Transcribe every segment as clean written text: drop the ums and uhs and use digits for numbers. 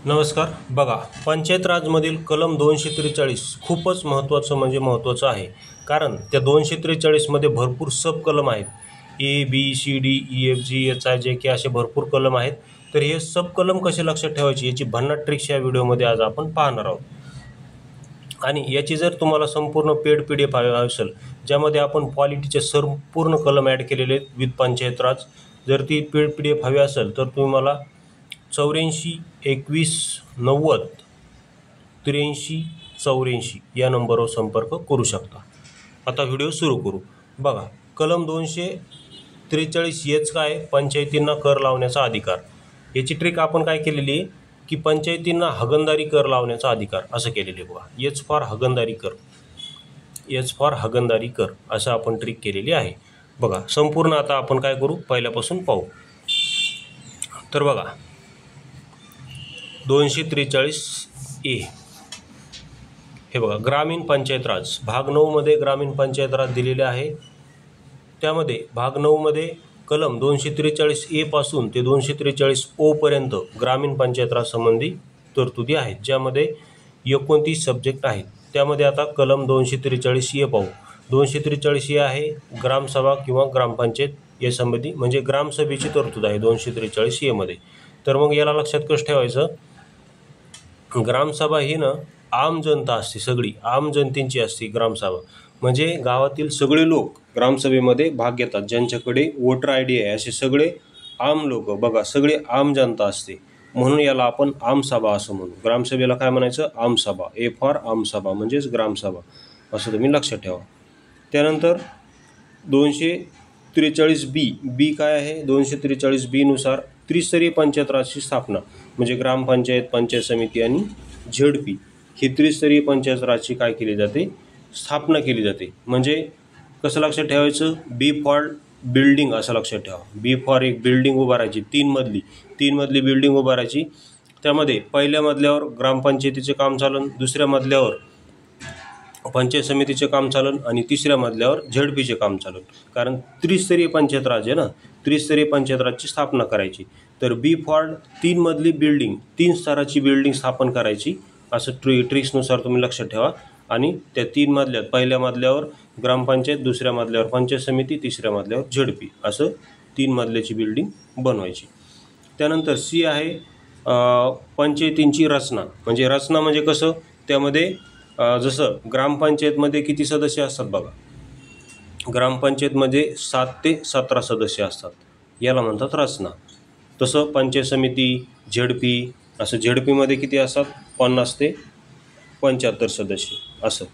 नमस्कार. बघा, पंचायत राजमधील कलम 243 खूपच महत्त्वाचं आहे. कारण त्या 243मध्ये भरपूर सब कलम आहेत. ABCDEFGHIJK असे भरपूर कलम आहेत. तर हे सब कलम कसे लक्षात ठेवायचे याची भन्नाट ट्रिक्स या व्हिडिओमध्ये आज आपण पाहणार आहोत. आणि याची जर तुम्हाला संपूर्ण पेड PDF हवी असेल, ज्यामध्ये आपण पॉलिटीचे संपूर्ण कलम ॲड केलेले आहेत विथ पंचायत राज, जर ती पेड PDF हवी असेल तर तुम्ही मला 84 21 90 83 84 या नंबरवर संपर्क करू शकता. आता व्हिडिओ सुरू करू. बघा, कलम 243 हेच काय, पंचायतींना कर लावण्याचा अधिकार. याची ट्रिक आपण काय केलेली आहे की पंचायतींना हगणदारी कर लावण्याचा अधिकार असं केलेले. बघा, एच फॉर हगणदारी कर, एच फॉर हगणदारी कर असं आपण ट्रिक केलेली आहे. बघा, संपूर्ण आता आपण काय करू पहिल्यापासून पाहू. तर बघा, 243A हे बघा, ग्रामीण पंचायत राज भाग 9 मध्ये ग्रामीण पंचायत राज दिलेले आहे. त्यामध्ये भाग 9 मध्ये कलम 243A पासून ते 243O पर्यंत ग्रामीण पंचायत राज संबंधी तरतुदी आहेत, ज्यामध्ये 29 सब्जेक्ट आहेत. त्यामध्ये आता कलम 243A पाहू. 243A आहे ग्रामसभा किंवा ग्रामपंचायत या संबंधी, म्हणजे ग्रामसभेची तरतूद आहे 243A मध्ये. तर मग याला लक्षात कसं ठेवायचं, ग्रामसभा ही ना आम जनता असते, सगळी आम जनतेची असते ग्रामसभा. म्हणजे गावातील सगळे लोक ग्रामसभेमध्ये भाग घेतात, ज्यांच्याकडे वोटर ID आहे असे सगळे आम लोक. बघा, सगळे आम जनता असते, म्हणून याला आपण आमसभा असं म्हणू. ग्रामसभेला काय म्हणायचं, आमसभा. ए फॉर आमसभा म्हणजेच ग्रामसभा, असं तुम्ही लक्षात ठेवा. त्यानंतर 243B काय आहे, 243B नुसार त्रिस्तरीय पंचायत राजची स्थापना, म्हणजे ग्रामपंचायत, पंचायत समिती आणि ZP ही त्रिस्तरीय पंचायत राजची काय केली जाते, स्थापना केली जाते. म्हणजे कसं लक्षात ठेवायचं, B फॉर बिल्डिंग असं लक्षात ठेवा. B फॉर एक बिल्डिंग उभारायची, 3 मजली बिल्डिंग उभारायची. त्यामध्ये पहिल्या मजल्यावर ग्रामपंचायतीचे काम चालन, दुसऱ्या मजल्यावर पंचायत समितीचे काम चालन आणि तिसऱ्या मजल्यावर ZPचे काम चालन. कारण त्रिस्तरीय पंचायत राज आहे ना, त्रिस्तरीय पंचायत राजची स्थापना करायची. तर B फॉर 3 मजली बिल्डिंग, 3 स्तराची बिल्डिंग स्थापन करायची असं ट्रिक्सनुसार तुम्ही लक्षात ठेवा. आणि त्या 3 मजल्यात पहिल्या मजल्यावर ग्रामपंचायत, दुसऱ्या मजल्यावर पंचायत समिती, तिसऱ्या मजल्यावर ZP असं 3 मजल्याची बिल्डिंग बनवायची. त्यानंतर C आहे पंचायतींची रचना. म्हणजे रचना म्हणजे कसं, त्यामध्ये जसं ग्रामपंचायतमध्ये किती सदस्य असतात बघा, ग्रामपंचायतमध्ये 7 ते 17 सदस्य असतात, याला म्हणतात रचना. तसं पंचायत समिती, ZP असं ZPमध्ये किती असतात, 50 ते 75 सदस्य असं,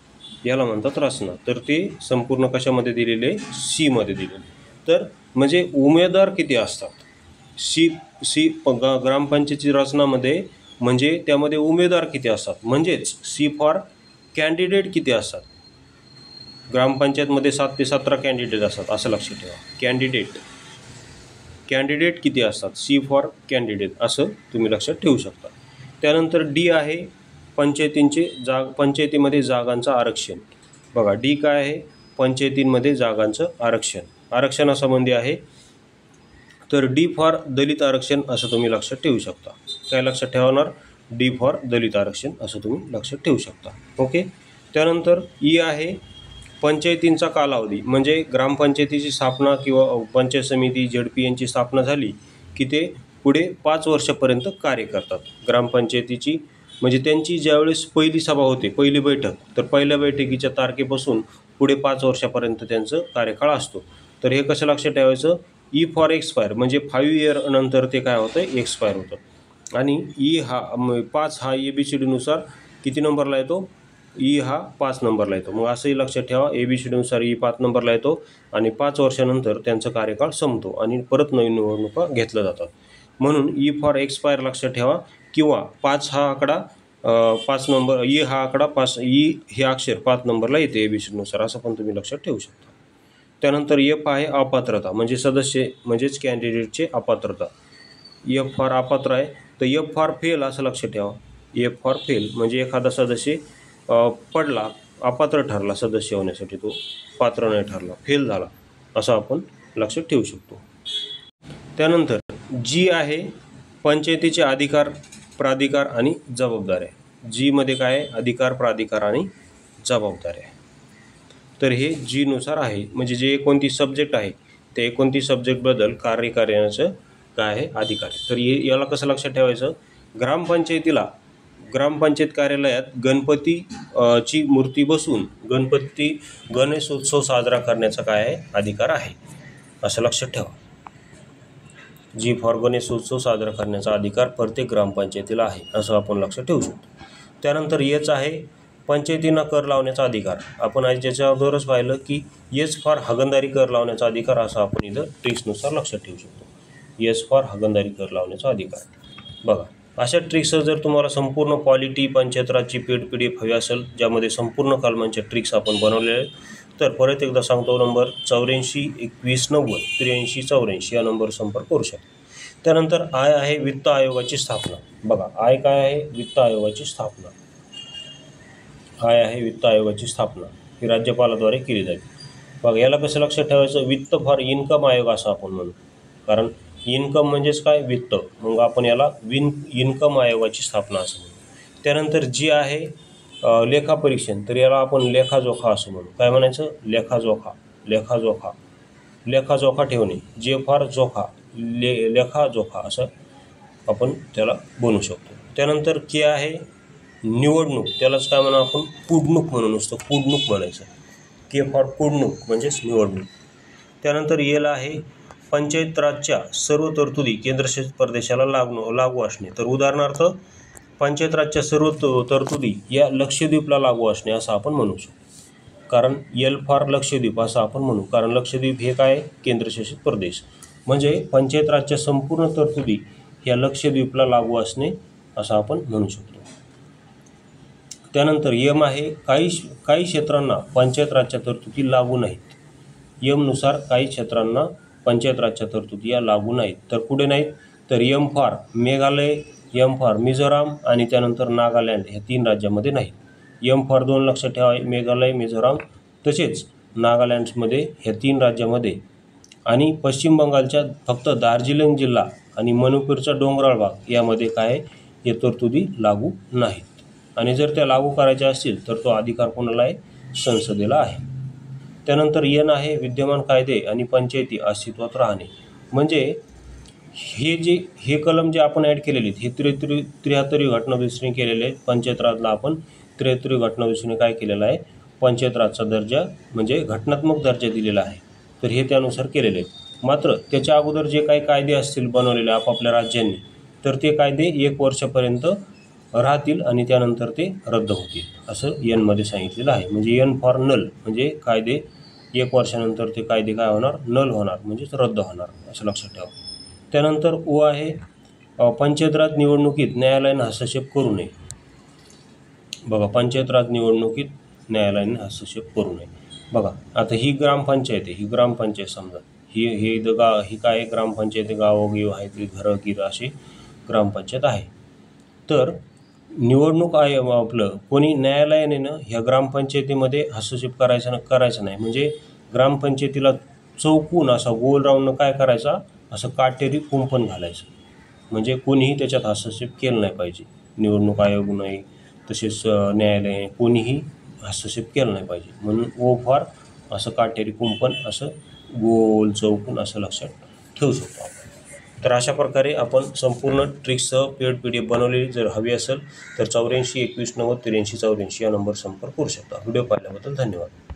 याला म्हणतात रचना. तर ते संपूर्ण कशामध्ये दिलेले, C मध्ये दिलेले. तर म्हणजे उमेदवार किती असतात, C ग्रामपंचायतीची रचनामध्ये म्हणजे त्यामध्ये उमेदवार किती असतात, म्हणजेच C फॉर कॅन्डिडेट किती असतात. ग्रामपंचायतमध्ये 7 ते 17 कॅन्डिडेट असतात असं लक्षात ठेवा. कॅन्डिडेट किती असतात, C फॉर कॅन्डिडेट असं तुम्ही लक्षात ठेवू शकता. त्यानंतर D आहे पंचायतीमध्ये जागांचं आरक्षण. बघा, D काय आहे, पंचायतींमध्ये जागांचं आरक्षणासंबंधी आहे. तर D फॉर दलित आरक्षण असं तुम्ही लक्षात ठेवू शकता. काय लक्षात ठेवणार, D फॉर दलित आरक्षण असं तुम्ही लक्षात ठेवू शकता. ओके. त्यानंतर E आहे पंचायतींचा कालावधी. म्हणजे ग्रामपंचायतीची स्थापना किंवा पंचायत समिती, ZP यांची स्थापना झाली की ते पुढे 5 वर्षापर्यंत कार्य करतात. ग्रामपंचायतीची म्हणजे त्यांची ज्यावेळेस पहिली सभा होते, पहिली बैठक, तर पहिल्या बैठकीच्या तारखेपासून पुढे 5 वर्षापर्यंत त्यांचं कार्यकाळ असतो. तर हे कसं लक्षात ठेवायचं, E फॉर एक्सपायर म्हणजे 5 इयर नंतर ते काय होतं, एक्सपायर होतं. आणि E हा 5 हा ABCD नुसार किती नंबरला येतो, E हा 5 नंबरला येतो. मग असंही लक्षात ठेवा, ABCD नुसार E 5 नंबरला येतो आणि 5 वर्षानंतर त्यांचा कार्यकाळ संपतो आणि परत नवीन निवडणुका घेतल्या जातात. म्हणून E फॉर एक्सपायर लक्षात ठेवा. किंवा 5 हा आकडा 5 नंबर, E हा आकडा 5, E हे अक्षर 5 नंबरला येते ABCD नुसार, असं पण तुम्ही लक्षात ठेवू शकता. त्यानंतर F आहे अपात्रता, म्हणजे सदस्य म्हणजेच कॅन्डिडेटचे अपात्रता. F फॉर अपात्र आहे. तर F फॉर फेल असं लक्षात ठेवा. F फॉर फेल म्हणजे एखादा सदस्य पडला, अपात्र ठरला सदस्य होण्यासाठी, तो पात्र नाही ठरला, फेल झाला, असं आपण लक्षात ठेवू शकतो. त्यानंतर G आहे पंचायतीचे अधिकार प्राधिकार आणि जबाबदाऱ्या. जीमध्ये काय आहे? अधिकार, प्राधिकार आणि जबाबदाऱ्या. तर हे जीनुसार आहे, म्हणजे जे 29 सब्जेक्ट आहे ते 29 सब्जेक्टबद्दल कार्य करण्याचं काय आहे? अधिकार आहे. तर याला कसं लक्षात ठेवायचं? ग्रामपंचायत कार्यालयात ची मूर्ती बसून गणेशोत्सव साजरा करण्याचा काय आहे? अधिकार आहे, असं लक्षात ठेवा. जी फॉर गणेशोत्सव साजरा करण्याचा अधिकार प्रत्येक ग्रामपंचायतीला आहे, असं आपण लक्षात ठेवू शकतो. त्यानंतर येच आहे पंचायतींना कर लावण्याचा अधिकार. आपण आज ज्याच्या अगोदरच पाहिलं की येस फॉर हागणदारी कर लावण्याचा अधिकार, असं आपण इथं ट्रिक्सनुसार लक्षात ठेवू शकतो. येस फॉर हागणदारी कर लावण्याचा अधिकार. बघा, अशा ट्रिक्स जर तुम्हाला संपूर्ण पॉलिटी पंचायत राजची PDF हवी असेल, ज्यामध्ये संपूर्ण कलमांच्या ट्रिक्स आपण बनवलेले आहेत, तर परत एकदा सांगतो, नंबर 84 21 90 83 84 या नंबरवर संपर्क करू शकता. त्यानंतर आय आहे वित्त आयोगाची स्थापना. बघा, आय काय आहे? वित्त आयोगाची स्थापना. आय आहे वित्त आयोगाची स्थापना, ही राज्यपालाद्वारे केली जाते. बघा, याला कसं लक्षात ठेवायचं? वित्त फॉर इन्कम आयोग असं आपण म्हणू, कारण इन्कम म्हणजेच काय? वित्त. मग आपण याला इन्कम आयोगाची स्थापना असं म्हणू. त्यानंतर जी आहे लेखापरीक्षण, तर याला आपण लेखाजोखा असं म्हणू. काय म्हणायचं? लेखाजोखा ठेवणे. जे फार जोखा, लेखाजोखा असं आपण त्याला बनवू शकतो. त्यानंतर के आहे निवडणूक, त्यालाच काय म्हणू आपण? पुढणूक म्हणून, नुसतं पुढणूक म्हणायचं. के फॉर पुढणूक म्हणजेच निवडणूक. त्यानंतर एल आहे पंचायत राजच्या सर्व तरतुदी केंद्रशासित प्रदेशाला लागू असणे. तर उदाहरणार्थ पंचायत राजच्या सर्व तरतुदी या लक्षद्वीपला लागू असणे असं आपण म्हणू शकतो. कारण एल फॉर लक्षद्वीप असं आपण म्हणू, कारण लक्षद्वीप हे काय? केंद्रशासित प्रदेश. म्हणजे पंचायत राजच्या संपूर्ण तरतुदी या लक्षद्वीपला लागू असणे असं आपण म्हणू शकतो. त्यानंतर यम आहे काही क्षेत्रांना पंचायत राजच्या तरतुदी लागू नाहीत. यमनुसार काही क्षेत्रांना पंचायत राजच्या तरतुदी या लागू नाहीत. तर कुठे नाहीत? तर M for Meghalaya, M for Mizoram आणि त्यानंतर नागालँड ह्या 3 राज्यामध्ये नाहीत. यम फॉर 2 लक्षात ठेवा, मेघालय, मिझोराम तसेच नागालँड्समध्ये ह्या 3 राज्यामध्ये, आणि पश्चिम बंगालच्या फक्त दार्जिलिंग जिल्हा आणि मणिपूरचा डोंगराळ भाग यामध्ये काय? हे तरतुदी लागू नाहीत. आणि जर त्या लागू करायच्या असतील तर तो अधिकार कोणाला आहे? संसदेला आहे. त्यानंतर एन आहे विद्यमान कायदे आणि पंचायती अस्तित्वात राहणे. म्हणजे हे कलम जे आपण ॲड केलेले आहेत, हे 73वी घटनादुरुस्तीने केलेले आहेत. पंचायत राजला आपण 73वी घटनादुरुस्तीने काय केलेलं आहे? पंचायत राजचा दर्जा म्हणजे घटनात्मक दर्जा दिलेला आहे. तर हे त्यानुसार केलेले आहेत. मात्र त्याच्या अगोदर जे काही कायदे असतील बनवलेले आपापल्या राज्यांनी, तर ते कायदे 1 वर्षापर्यंत राहतील आणि त्यानंतर ते रद्द होतील, असं एनमध्ये सांगितलेलं आहे. म्हणजे एन फॉर नल, म्हणजे कायदे 1 वर्षानंतर ते कायदे काय होणार? नल होणार, म्हणजेच रद्द होणार, असं लक्षात ठेवा. त्यानंतर ओ आहे पंचायत राज निवडणुकीत न्यायालयाने हस्तक्षेप करू नये. बघा, पंचायत राज निवडणुकीत न्यायालयाने हस्तक्षेप करू नये. बघा, आता ही ग्रामपंचायत आहे, ही ग्रामपंचायत समजा, ही काय आहे? ग्रामपंचायत, गावोगाव आहेत, घरं गिरं अशी ग्रामपंचायत आहे. तर निवडणूक आपलं कोणी न्यायालयाने ह्या ग्रामपंचायतीमध्ये हस्तक्षेप करायचा नाही. म्हणजे ग्रामपंचायतीला चौकून असा गोल राऊंड काय करायचा? असं काटेरी कुंपण घालायचं. म्हणजे कोणीही त्याच्यात हस्तक्षेप केला नाही पाहिजे. निवडणूक आयोग नाही, तसेच न्यायालय, कोणीही हस्तक्षेप केला नाही पाहिजे. म्हणून ओ फॉर असं काटेरी कुंपण, असं गोल चौकून असं लक्षात ठेवू शकतो आपण. तर अशा प्रकारे आपण संपूर्ण ट्रिक्ससह PDF बनवलेली जर हवी असेल तर 84 21 90 83 84 या नंबर संपर्क करू शकता. व्हिडिओ पाहिल्याबद्दल धन्यवाद.